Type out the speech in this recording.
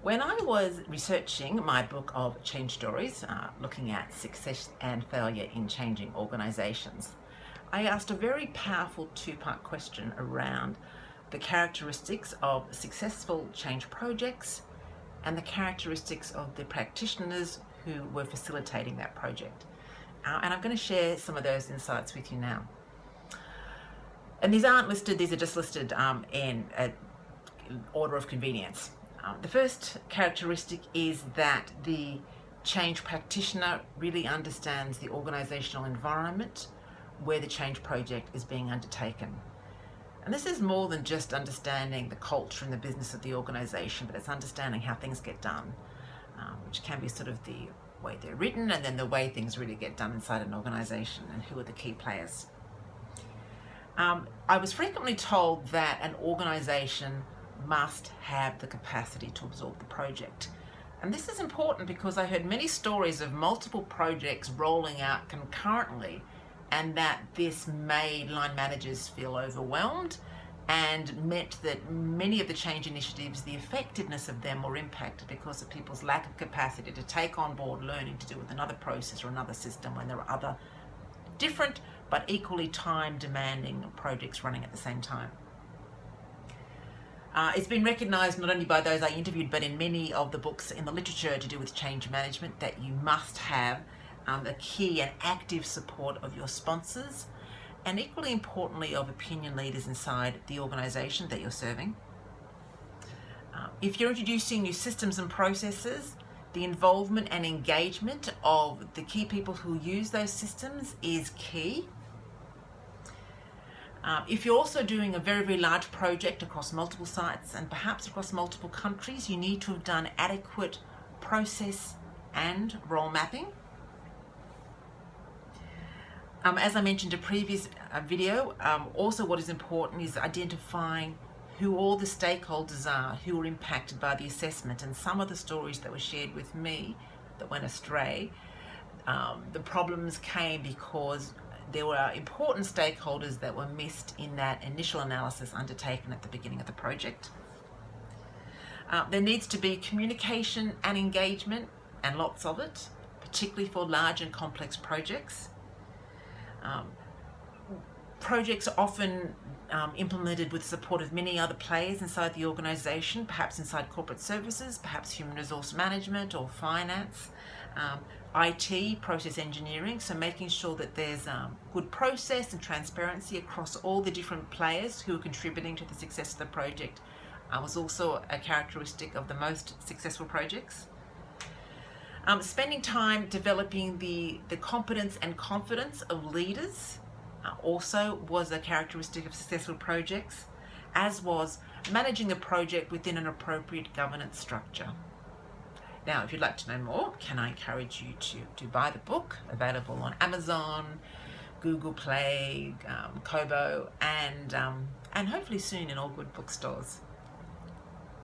When I was researching my book of change stories, looking at success and failure in changing organisations, I asked a very powerful two-part question around the characteristics of successful change projects and the characteristics of the practitioners who were facilitating that project. And I'm going to share some of those insights with you now. And these aren't listed, these are just listed in order of convenience. The first characteristic is that the change practitioner really understands the organisational environment where the change project is being undertaken. And this is more than just understanding the culture and the business of the organisation, but it's understanding how things get done, which can be sort of the way they're written and then the way things really get done inside an organisation and who are the key players. I was frequently told that an organisation must have the capacity to absorb the project. And this is important because I heard many stories of multiple projects rolling out concurrently, and that this made line managers feel overwhelmed and meant that many of the change initiatives, the effectiveness of them were impacted because of people's lack of capacity to take on board learning to do with another process or another system when there are other different but equally time demanding projects running at the same time. It's been recognised not only by those I interviewed, but in many of the books in the literature to do with change management, that you must have a key and active support of your sponsors, and equally importantly of opinion leaders inside the organisation that you're serving. If you're introducing new systems and processes, the involvement and engagement of the key people who use those systems is key. If you're also doing a very, very large project across multiple sites and perhaps across multiple countries, you need to have done adequate process and role mapping. As I mentioned in a previous video, also what is important is identifying who all the stakeholders are who are impacted by the assessment. And some of the stories that were shared with me that went astray, the problems came because there were important stakeholders that were missed in that initial analysis undertaken at the beginning of the project. There needs to be communication and engagement, and lots of it, particularly for large and complex projects. Projects are often implemented with support of many other players inside the organisation, perhaps inside corporate services, perhaps human resource management or finance, IT, process engineering, so making sure that there's good process and transparency across all the different players who are contributing to the success of the project was also a characteristic of the most successful projects. Spending time developing the competence and confidence of leaders also was a characteristic of successful projects, as was managing the project within an appropriate governance structure. Now, if you'd like to know more, can I encourage you to buy the book, available on Amazon, Google Play, Kobo, and hopefully soon in all good bookstores.